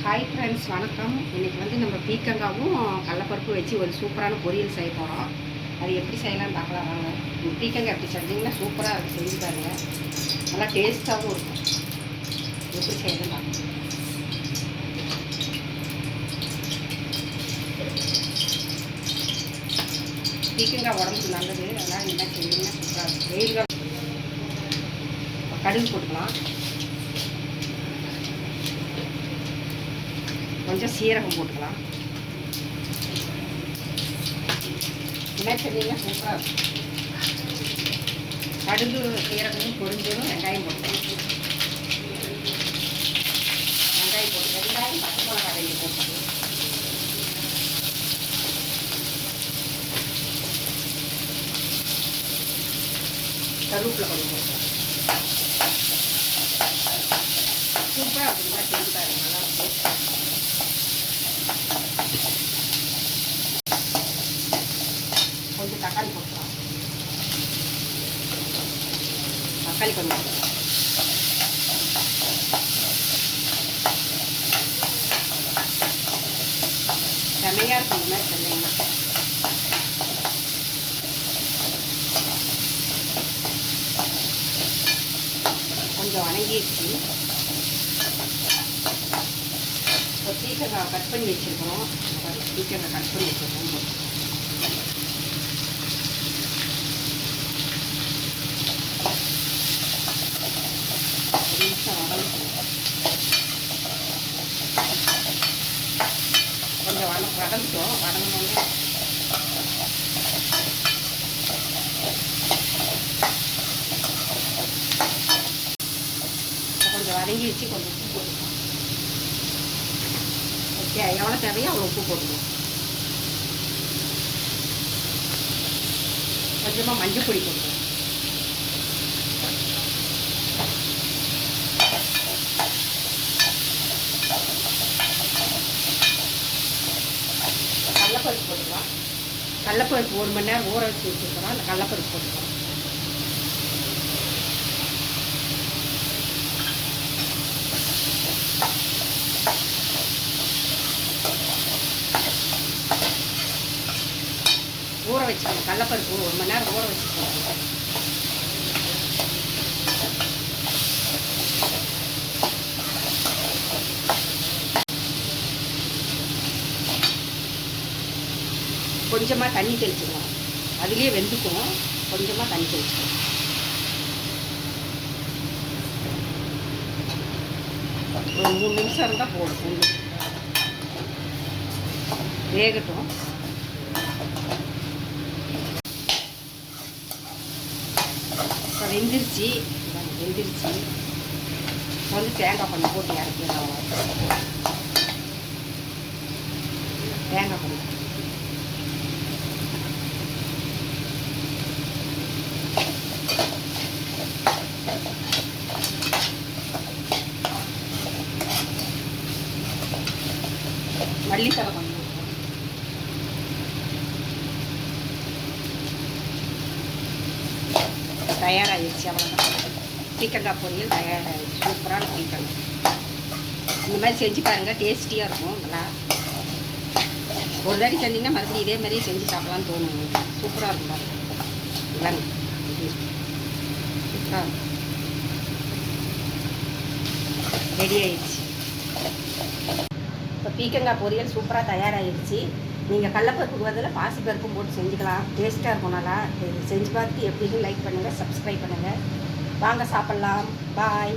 Hi friends, வணக்கம். இன்றைக்கி நம்ம பீக்கங்காவும் கடலப்பருப்பு வச்சு ஒரு சூப்பரான பொரியல் செய்ய போகிறோம். அது எப்படி செய்யலாம்னு பார்க்கலாம் வாங்க. பீக்கங்காய் எப்படி செஞ்சிங்கன்னா சூப்பராக இருக்கும், செஞ்சு பாருங்க. நல்லா டேஸ்ட்டாகவும் இருக்கும். எப்படி செய்யலாம் பார்க்கலாம். பீக்கங்காய் உடம்புக்கு நல்லது, அதனால் இந்த மாதிரி செஞ்சிங்கன்னா சூப்பராக இருக்கும். வெயில் கடுகு போட்டுக்கலாம், கொஞ்சம் சீரகம் போட்டுக்கலாம். என்ன செஞ்சீங்கன்னா சூப்பராக இருக்கும். கடுகு சீரகம் பொரிஞ்சதும் வெங்காயம் போட்டுக்கலாம். வெங்காயம் போட்டு வெங்காயம் பச்சை மிளகாய் ரெண்டு போட்டு கருவேப்பிலை கொஞ்சம் போட்டுக்கலாம். சூப்பராக இருக்குங்களா, செஞ்சு பாருங்க, நல்லா இருக்கும். கொஞ்சம் தக்காளி போட்டுக்கலாம். தக்காளி கொஞ்சம் போட்டுக்கலாம். செம்மையாக இருக்கும் இந்த மாதிரி செஞ்சீங்கன்னா. கொஞ்சம் வணங்கிடுச்சு. இப்போ பீக்கங்காய் கட் பண்ணி வச்சுருக்கோம். பீக்கங்காய் கட் பண்ணி வச்சுருக்கோம். கொஞ்சம் வதங்கிட்டோம். வதங்கினோடனே கொஞ்சம் வதங்கி வச்சு கொஞ்சம் உப்பு போட்டுக்கலாம். ஓகே, எவ்வளோ தேவையோ அவ்வளோ உப்பு போட்டுக்கலாம். கொஞ்சமாக மஞ்சள் பொடி போட்டுக்கலாம். கடலப்பருப்பு போட்டுக்கலாம். கடலப்பருப்பு 1 மணி நேரம் ஊற வச்சு வச்சுருக்கிறோம். அந்த கடலப்பருப்பு போட்டுக்கலாம். ஊற வச்சுக்கணும். கடலப்பருப்பு 1 மணி நேரம் ஊற வச்சுக்கணும். கொஞ்சமாக தண்ணி தெளிச்சுக்கலாம். அதுலேயே வெந்துக்கும். கொஞ்சமாக தண்ணி தெளிச்சுக்கலாம். ஒரு 3 நிமிஷம் இருந்தால் போடும். வேகட்டும். இப்போ வெந்துருச்சு. தேங்காய் பண்ணி போட்டு இறக்கிடலாம். தேங்காய் பண்ணி மல்லித்தலை கொஞ்சம் தயாராகிடுச்சு. அவ்வளோதான், பீக்கங்காய் பொரியல் தயாராகிடுச்சு. சூப்பரான பீக்கங்காய். இந்த மாதிரி செஞ்சு பாருங்கள், டேஸ்டியாக இருக்கும். நல்லா ஒரு தாடி செஞ்சிங்கன்னா மறுபடியும் இதே மாதிரியே செஞ்சு சாப்பிடலான்னு தோணும். சூப்பராக இருக்கும் பாருங்க. சூப்பராக இருக்கும். ரெடி ஆயிடுச்சு. இப்போ பீக்கங்காய் பொரியல் சூப்பராக தயாராகிடுச்சு. நீங்கள் கடலப்பருப்புக்கு பதிலாக பாசிப்பருப்பும் போட்டு செஞ்சுக்கலாம். டேஸ்ட்டாக இருக்கும். நல்லா செஞ்சு பார்த்துட்டு எப்படின்னு லைக் பண்ணுங்கள், சப்ஸ்கிரைப் பண்ணுங்கள். வாங்க சாப்பிட்லாம். பாய்.